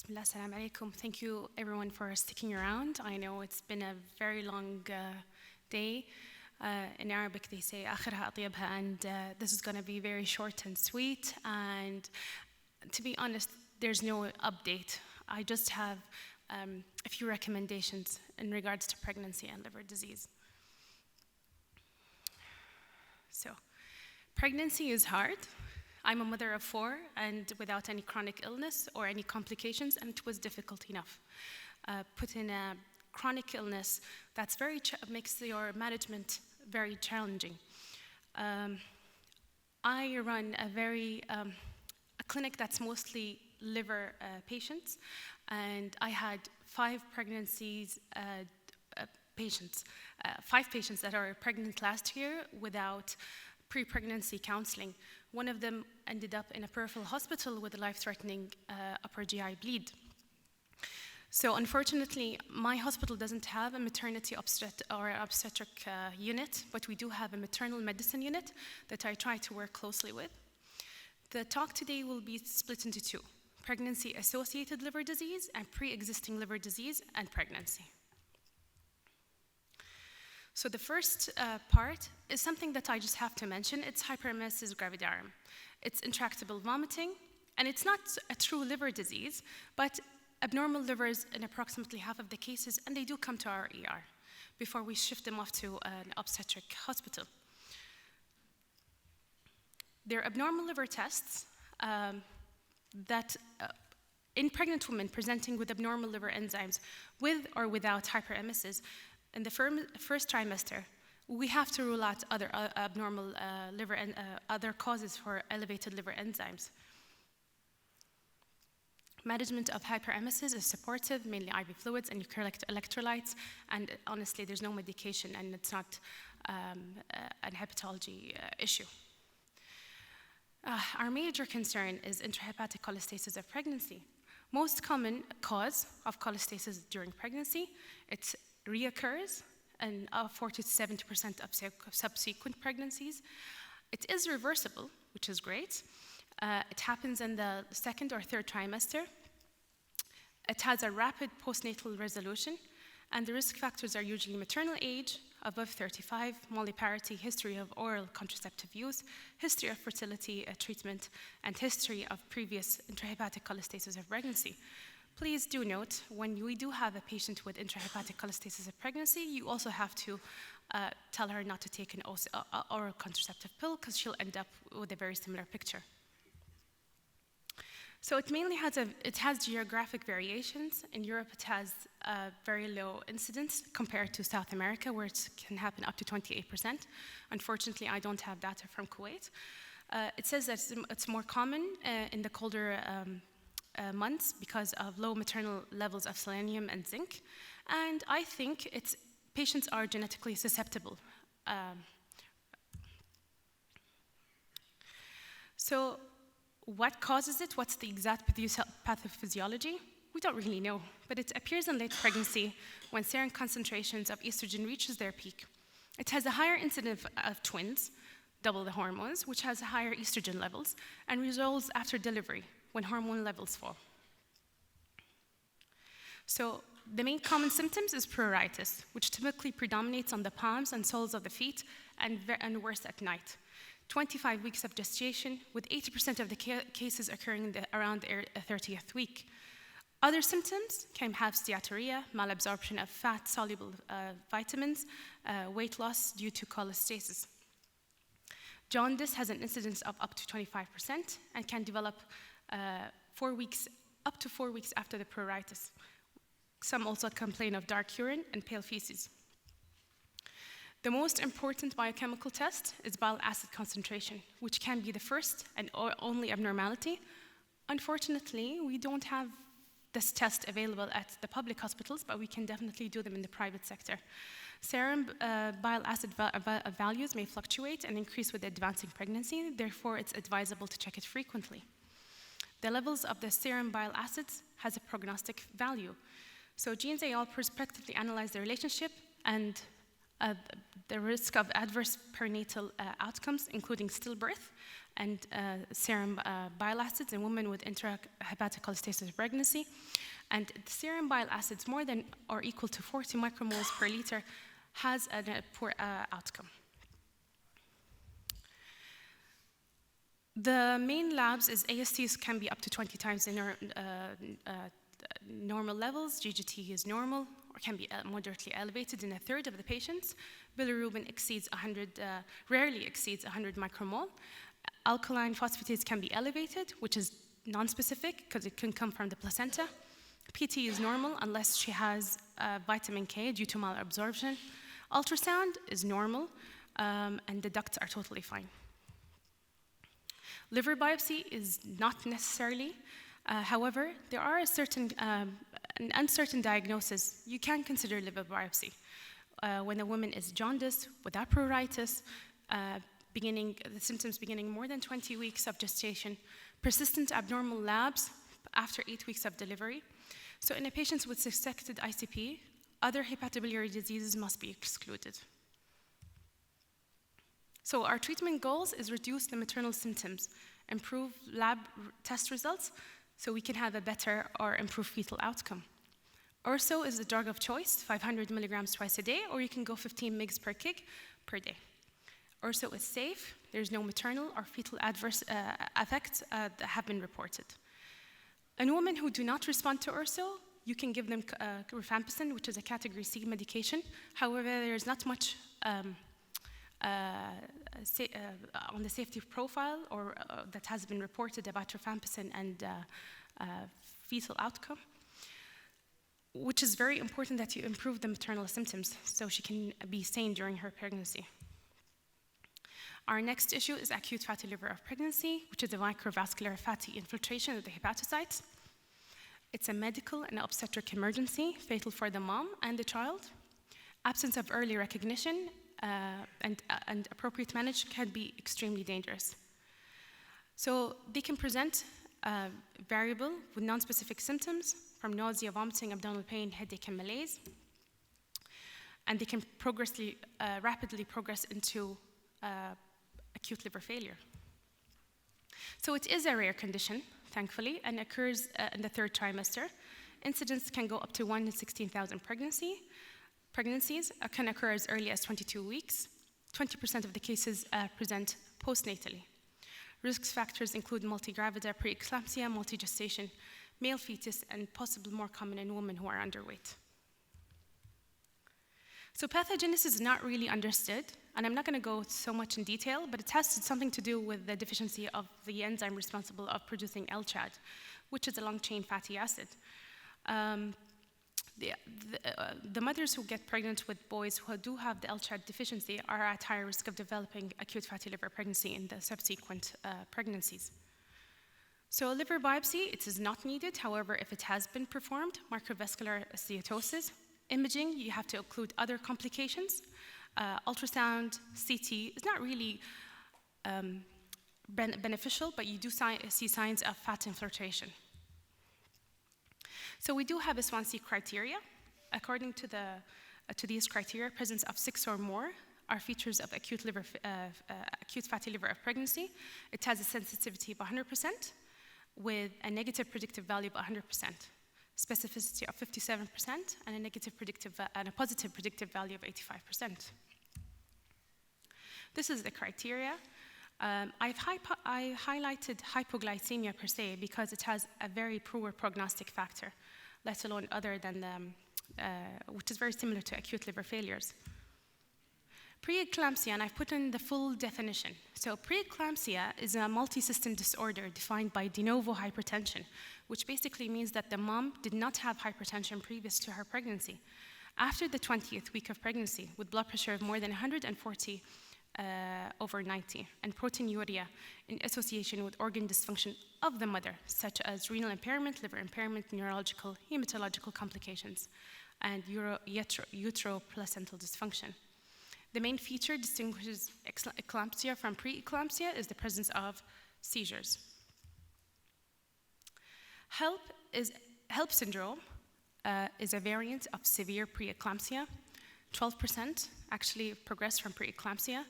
Bismillah, assalamu alaikum. Thank you everyone for sticking around. I know it's been a very long day. In Arabic they say آخرها أطيبها, and this is going to be very short and sweet. And to be honest, there's no update. I just have a few recommendations in regards to pregnancy and liver disease. So, pregnancy is hard. I'm a mother of 4 and without any chronic illness or any complications, and it was difficult enough. Put in a chronic illness that's makes your management very challenging. I run a clinic that's mostly liver patients, and I had 5 pregnancies patients, 5 patients that are pregnant last year without pre-pregnancy counseling. One of them ended up in a peripheral hospital with a life-threatening upper GI bleed. So unfortunately, my hospital doesn't have a maternity obstetric unit, but we do have a maternal medicine unit that I try to work closely with. The talk today will be split into 2: pregnancy-associated liver disease and pre-existing liver disease and pregnancy. So the first part is something that I just have to mention. It's hyperemesis gravidarum. It's intractable vomiting, and it's not a true liver disease, but abnormal livers in approximately half of the cases, and they do come to our ER before we shift them off to an obstetric hospital. They're abnormal liver tests that in pregnant women presenting with abnormal liver enzymes with or without hyperemesis, in the first trimester, we have to rule out other abnormal liver and other causes for elevated liver enzymes. Management of hyperemesis is supportive, mainly IV fluids and you collect electrolytes, and honestly, there's no medication, and it's not a hepatology issue. Our major concern is intrahepatic cholestasis of pregnancy. Most common cause of cholestasis during pregnancy, it reoccurs in 40 to 70% of subsequent pregnancies. It is reversible, which is great. It happens in the 2nd or 3rd trimester. It has a rapid postnatal resolution, and the risk factors are usually maternal age, above 35, molliparity, history of oral contraceptive use, history of fertility treatment, and history of previous intrahepatic cholestasis of pregnancy. Please do note, when we do have a patient with intrahepatic cholestasis of pregnancy, you also have to tell her not to take an oral contraceptive pill, because she'll end up with a very similar picture. So it mainly has geographic variations. In Europe, it has very low incidence compared to South America, where it can happen up to 28%. Unfortunately, I don't have data from Kuwait. It says that it's more common in the colder months because of low maternal levels of selenium and zinc. And I think patients are genetically susceptible. So what causes it? What's the exact pathophysiology? We don't really know, but it appears in late pregnancy when serum concentrations of estrogen reaches their peak. It has a higher incidence of twins, double the hormones, which has higher estrogen levels, and resolves after delivery when hormone levels fall. So the main common symptoms is pruritus, which typically predominates on the palms and soles of the feet, and worse at night. 25 weeks of gestation, with 80% of the cases occurring around the 30th week. Other symptoms can have steatorrhea, malabsorption of fat-soluble vitamins, weight loss due to cholestasis. Jaundice has an incidence of up to 25% and can develop up to 4 weeks after the pruritus. Some also complain of dark urine and pale feces. The most important biochemical test is bile acid concentration, which can be the first and only abnormality. Unfortunately, we don't have this test available at the public hospitals, but we can definitely do them in the private sector. Serum bile acid values may fluctuate and increase with advancing pregnancy, therefore it's advisable to check it frequently. The levels of the serum bile acids has a prognostic value. So Genes et al. Prospectively analyzed the relationship and the risk of adverse perinatal outcomes, including stillbirth and serum bile acids in women with intrahepatic cholestasis of pregnancy. And the serum bile acids more than or equal to 40 micromoles per liter has a poor outcome. The main labs is ASTs can be up to 20 times the normal levels. GGT is normal or can be moderately elevated in a third of the patients. Bilirubin rarely exceeds 100 micromole. Alkaline phosphatase can be elevated, which is non-specific because it can come from the placenta. PT is normal unless she has vitamin K due to malabsorption. Ultrasound is normal, and the ducts are totally fine. Liver biopsy is not necessarily. However, there are an uncertain diagnosis. You can consider liver biopsy. When a woman is jaundiced without pruritus, the symptoms beginning more than 20 weeks of gestation, persistent abnormal labs after 8 weeks of delivery. So in a patient with suspected ICP, other hepatobiliary diseases must be excluded. So our treatment goals is reduce the maternal symptoms, improve lab test results, so we can have a better or improved fetal outcome. Urso is the drug of choice, 500 milligrams twice a day, or you can go 15 mg per kg per day. Urso is safe. There's no maternal or fetal adverse effects that have been reported. In women who do not respond to Urso, you can give them rifampicin, which is a category C medication. However, there is not much on the safety profile or that has been reported about rifampicin and fetal outcome, which is very important that you improve the maternal symptoms so she can be sane during her pregnancy. Our next issue is acute fatty liver of pregnancy, which is a microvascular fatty infiltration of the hepatocytes. It's a medical and obstetric emergency, fatal for the mom and the child. Absence of early recognition and appropriate management can be extremely dangerous. So they can present variable with non-specific symptoms from nausea, vomiting, abdominal pain, headache, and malaise. And they can rapidly progress into acute liver failure. So it is a rare condition, thankfully, and occurs in the third trimester. Incidence can go up to 1 in 16,000 pregnancies can occur as early as 22 weeks. 20% of the cases present postnatally. Risk factors include multigravida, preeclampsia, multigestation, male fetus, and possibly more common in women who are underweight. So pathogenesis is not really understood, and I'm not going to go so much in detail, but it has something to do with the deficiency of the enzyme responsible of producing LCHAD, which is a long-chain fatty acid. The mothers who get pregnant with boys who do have the LCHAD deficiency are at higher risk of developing acute fatty liver pregnancy in the subsequent pregnancies. So liver biopsy, it is not needed. However, if it has been performed, microvascular steatosis, imaging, you have to include other complications. Ultrasound, CT is not really beneficial, but you do see signs of fat infiltration. So we do have a Swansea criteria. According to these criteria, presence of 6 or more are features of acute fatty liver of pregnancy. It has a sensitivity of 100% with a negative predictive value of 100%, specificity of 57%, and a positive predictive value of 85%. This is the criteria. I highlighted hypoglycemia per se because it has a very poor prognostic factor, let alone other than which is very similar to acute liver failures. Preeclampsia, and I've put in the full definition. So preeclampsia is a multi-system disorder defined by de novo hypertension, which basically means that the mom did not have hypertension previous to her pregnancy. After the 20th week of pregnancy, with blood pressure of more than 140 over 90, and proteinuria in association with organ dysfunction of the mother, such as renal impairment, liver impairment, neurological, hematological complications, and uteroplacental dysfunction. The main feature distinguishes eclampsia from preeclampsia is the presence of seizures. HELLP syndrome is a variant of severe preeclampsia. 12% actually progress from preeclampsia,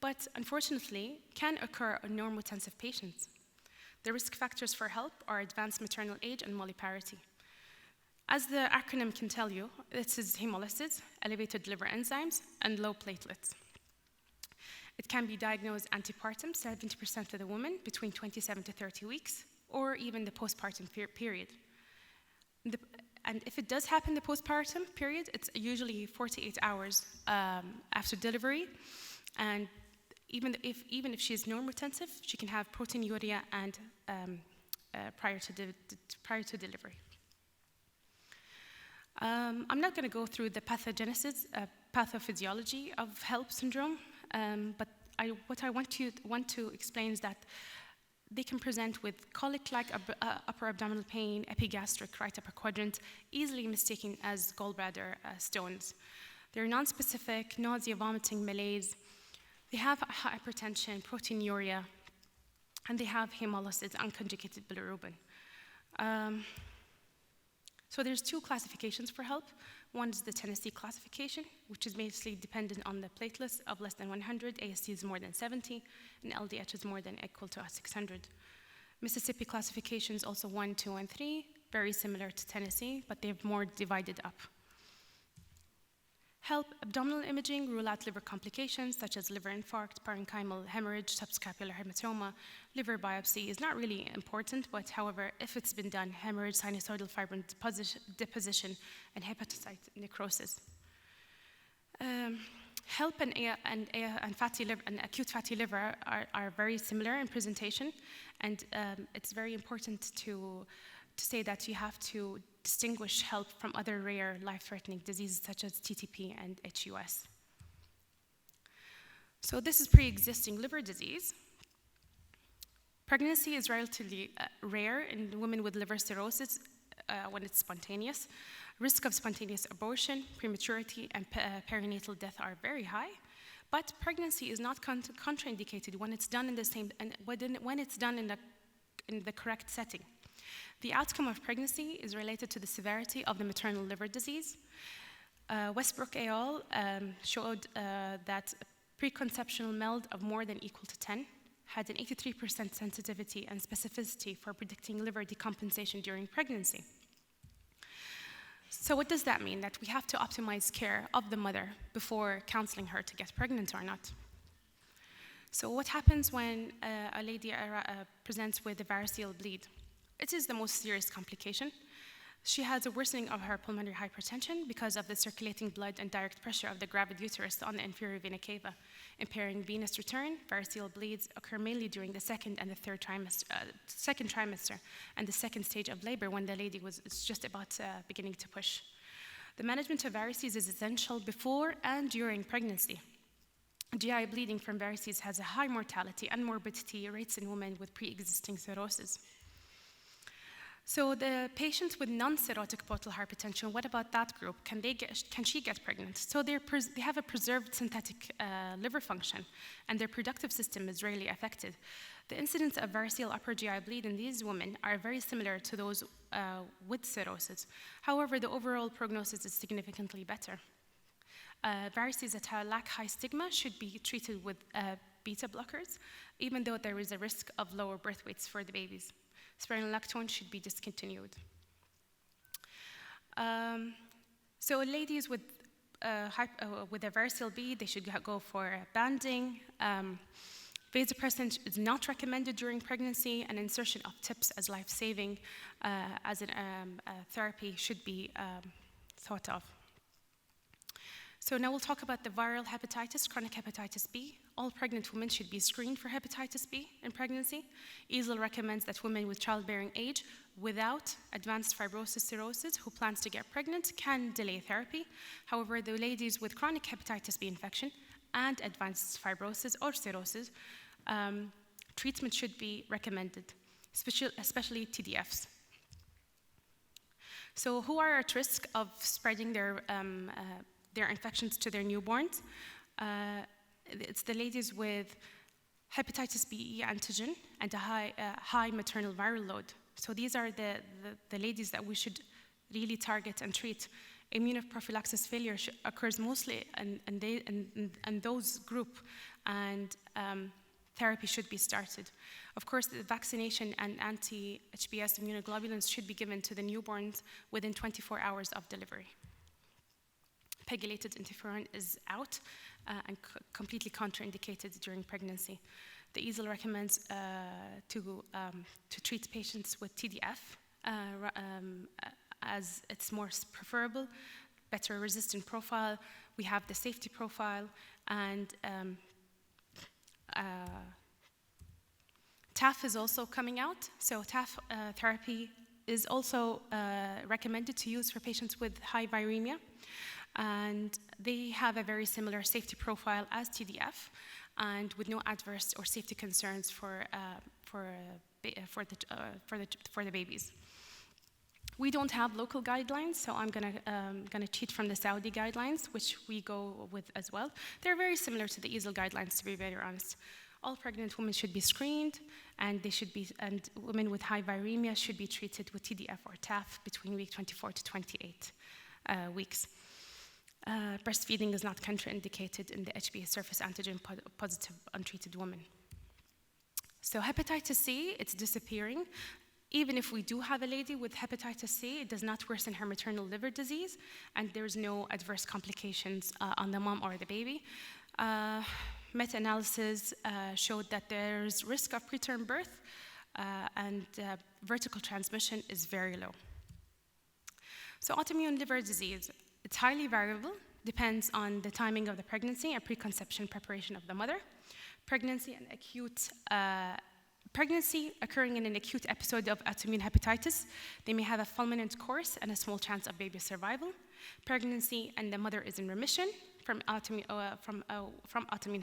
but unfortunately can occur in normotensive patients. The risk factors for HELLP are advanced maternal age and multiparity. As the acronym can tell you, this is hemolysis, elevated liver enzymes, and low platelets. It can be diagnosed antepartum, 70% of the women between 27 to 30 weeks, or even the postpartum period. And if it does happen in the postpartum period, it's usually 48 hours after delivery. And even if she is normotensive, she can have proteinuria and prior to delivery. I'm not going to go through the pathogenesis, pathophysiology of HELLP syndrome, but what I want to explain is that they can present with colic-like upper abdominal pain, epigastric right upper quadrant, easily mistaken as gallbladder stones. They're nonspecific, nausea, vomiting, malaise. They have hypertension, proteinuria, and they have hemolysis, unconjugated bilirubin. So there's two classifications for HELLP. One is the Tennessee classification, which is basically dependent on the platelets of less than 100, AST is more than 70, and LDH is more than equal to 600. Mississippi classification is also 1, 2, and 3, very similar to Tennessee, but they're more divided up. HELLP abdominal imaging rule out liver complications such as liver infarct, parenchymal hemorrhage, subscapular hematoma. Liver biopsy is not really important, but however, if it's been done, hemorrhage, sinusoidal fibrin deposition, and hepatocyte necrosis. HELLP and fatty liver and acute fatty liver are very similar in presentation, and it's very important to say that you have to distinguish HELLP from other rare life-threatening diseases such as TTP and HUS. So this is pre-existing liver disease. Pregnancy is relatively rare in women with liver cirrhosis when it's spontaneous. Risk of spontaneous abortion, prematurity, and perinatal death are very high, but pregnancy is not contraindicated when it's done in the same and when it's done in the correct setting. The outcome of pregnancy is related to the severity of the maternal liver disease. Westbrook et al. Showed that preconceptional MELD of more than equal to 10 had an 83% sensitivity and specificity for predicting liver decompensation during pregnancy. So what does that mean? That we have to optimize care of the mother before counseling her to get pregnant or not. So what happens when a lady presents with a variceal bleed? It is the most serious complication. She has a worsening of her pulmonary hypertension because of the circulating blood and direct pressure of the gravid uterus on the inferior vena cava, impairing venous return. Variceal bleeds occur mainly during the second and the third trimester, second trimester, and the second stage of labor when the lady is just about beginning to push. The management of varices is essential before and during pregnancy. GI bleeding from varices has a high mortality and morbidity rates in women with pre-existing cirrhosis. So the patients with non-cirrhotic portal hypertension, what about that group? Can she get pregnant? So they have a preserved synthetic liver function, and their reproductive system is rarely affected. The incidence of variceal upper GI bleed in these women are very similar to those with cirrhosis. However, the overall prognosis is significantly better. Varices that lack high stigma should be treated with beta blockers, even though there is a risk of lower birth weights for the babies. Spironolactone should be discontinued. So ladies with a variceal bleed, they should go for banding. Vasopressin is not recommended during pregnancy, and insertion of TIPS as life-saving as a therapy should be thought of. So now we'll talk about the viral hepatitis, chronic hepatitis B. All pregnant women should be screened for hepatitis B in pregnancy. EASL recommends that women with childbearing age without advanced fibrosis cirrhosis who plans to get pregnant can delay therapy. However, the ladies with chronic hepatitis B infection and advanced fibrosis or cirrhosis, treatment should be recommended, especially TDFs. So who are at risk of spreading their infections to their newborns? It's the ladies with hepatitis B antigen and a high maternal viral load. So these are the ladies that we should really target and treat Immunoprophylaxis failure occurs mostly in those group, and therapy should be started. Of course, the vaccination and anti-HBs immunoglobulins should be given to the newborns within 24 hours of delivery. Pegylated interferon is out and completely contraindicated during pregnancy. The EASL recommends to treat patients with TDF as it's more preferable, better resistant profile. We have the safety profile, and TAF is also coming out. So TAF therapy is also recommended to use for patients with high viremia, and they have a very similar safety profile as TDF, and with no adverse or safety concerns for the babies. We don't have local guidelines, so I'm gonna cheat from the Saudi guidelines, which we go with as well. They're very similar to the EASL guidelines, to be very honest. All pregnant women should be screened, and women with high viremia should be treated with TDF or TAF between week 24 to 28 weeks. Breastfeeding is not contraindicated in the HBe surface antigen positive untreated women. So hepatitis C, it's disappearing. Even if we do have a lady with hepatitis C, it does not worsen her maternal liver disease, and there's no adverse complications on the mom or the baby. Meta-analysis showed that there's risk of preterm birth, and vertical transmission is very low. So autoimmune liver disease, it's highly variable, depends on the timing of the pregnancy and preconception preparation of the mother. Pregnancy occurring in an acute episode of autoimmune hepatitis, they may have a fulminant course and a small chance of baby survival. Pregnancy and the mother is in remission from autoimmune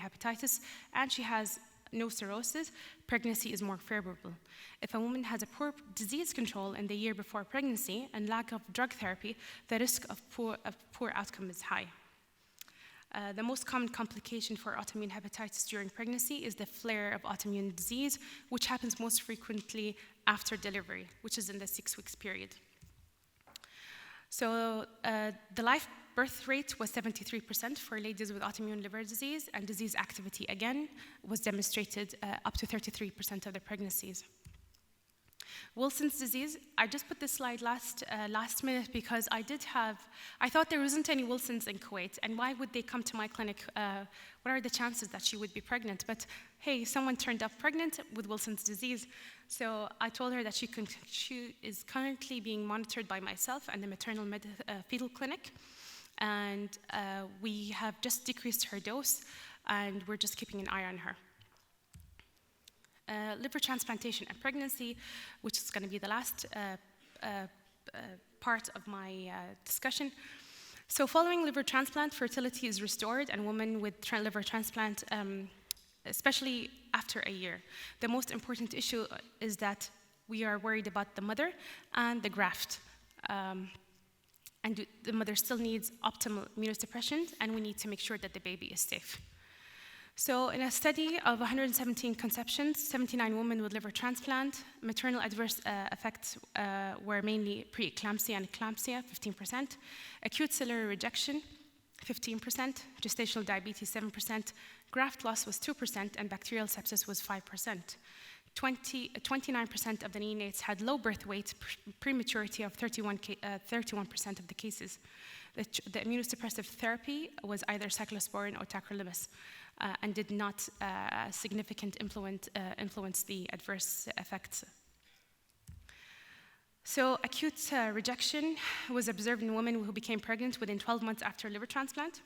hepatitis, and she has no cirrhosis. Pregnancy is more favorable. If a woman has a poor disease control in the year before pregnancy and lack of drug therapy, the risk of poor outcome is high. The most common complication for autoimmune hepatitis during pregnancy is the flare of autoimmune disease, which happens most frequently after delivery, which is in the 6 weeks period. So the live birth rate was 73% for ladies with autoimmune liver disease, and disease activity, again, was demonstrated up to 33% of the pregnancies. Wilson's disease, I just put this slide last minute because I thought there wasn't any Wilson's in Kuwait, and why would they come to my clinic? What are the chances that she would be pregnant? But hey, someone turned up pregnant with Wilson's disease. So I told her that she is currently being monitored by myself and the maternal fetal clinic, and we have just decreased her dose, and we're just keeping an eye on her. Liver transplantation and pregnancy, which is going to be the last part of my discussion. So following liver transplant, fertility is restored, and women with liver transplant, especially after a year. The most important issue is that we are worried about the mother and the graft. And the mother still needs optimal immunosuppression, and we need to make sure that the baby is safe. So in a study of 117 conceptions, 79 women with liver transplant, maternal adverse effects were mainly preeclampsia and eclampsia, 15%, acute ciliary rejection, 15%, gestational diabetes, 7%, graft loss was 2%, and bacterial sepsis was 5%. 29% of the neonates had low birth weight, prematurity of 31% of the cases. The immunosuppressive therapy was either cyclosporin or tacrolimus, and did not significantly influence the adverse effects. So acute rejection was observed in women who became pregnant within 12 months after liver transplant.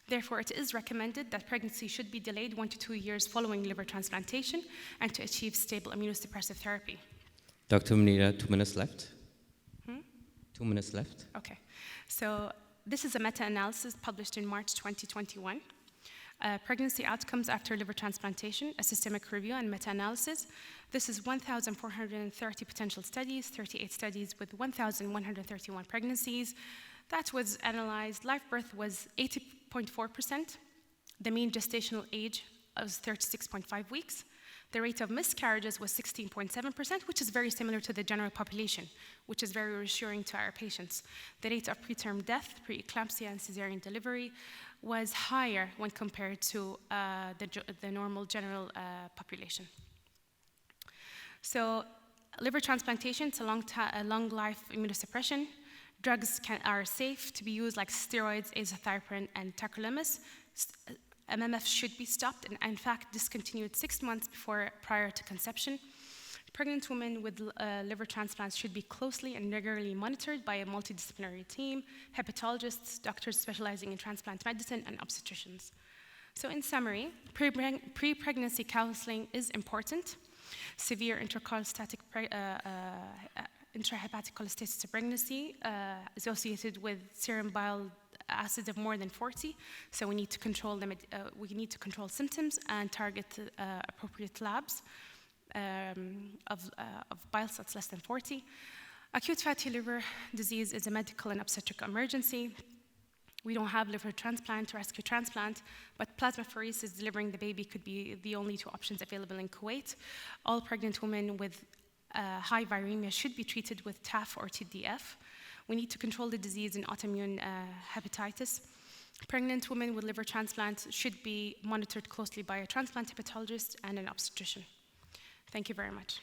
Therefore, it is recommended that pregnancy should be delayed 1 to 2 years following liver transplantation and to achieve stable immunosuppressive therapy. Dr. Muneera, 2 minutes left. 2 minutes left. Okay. So this is a meta-analysis published in March 2021. Pregnancy outcomes after liver transplantation, a systemic review and meta-analysis. This is 1,430 potential studies, 38 studies with 1,131 pregnancies. That was analyzed. Live birth was 80.4%. The mean gestational age was 36.5 weeks. The rate of miscarriages was 16.7%, which is very similar to the general population, which is very reassuring to our patients. The rate of preterm death, preeclampsia, and cesarean delivery was higher when compared to the normal general population. So liver transplantation, it's a long life immunosuppression. Drugs are safe to be used like steroids, azathioprine, and tacrolimus. MMF should be stopped and in fact discontinued 6 months prior to conception. Pregnant women with liver transplants should be closely and regularly monitored by a multidisciplinary team, hepatologists, doctors specializing in transplant medicine, and obstetricians. So in summary, pre-pregnancy counseling is important. Severe intrahepatic cholestasis of pregnancy associated with serum bile acids of more than 40, so we need to control them. We need to control symptoms and target appropriate labs of bile salts less than 40. Acute fatty liver disease is a medical and obstetric emergency. We don't have liver transplant or rescue transplant, but plasmapheresis delivering the baby could be the only 2 options available in Kuwait. All pregnant women with high viremia should be treated with TAF or TDF. We need to control the disease in autoimmune hepatitis. Pregnant women with liver transplant should be monitored closely by a transplant hepatologist and an obstetrician. Thank you very much.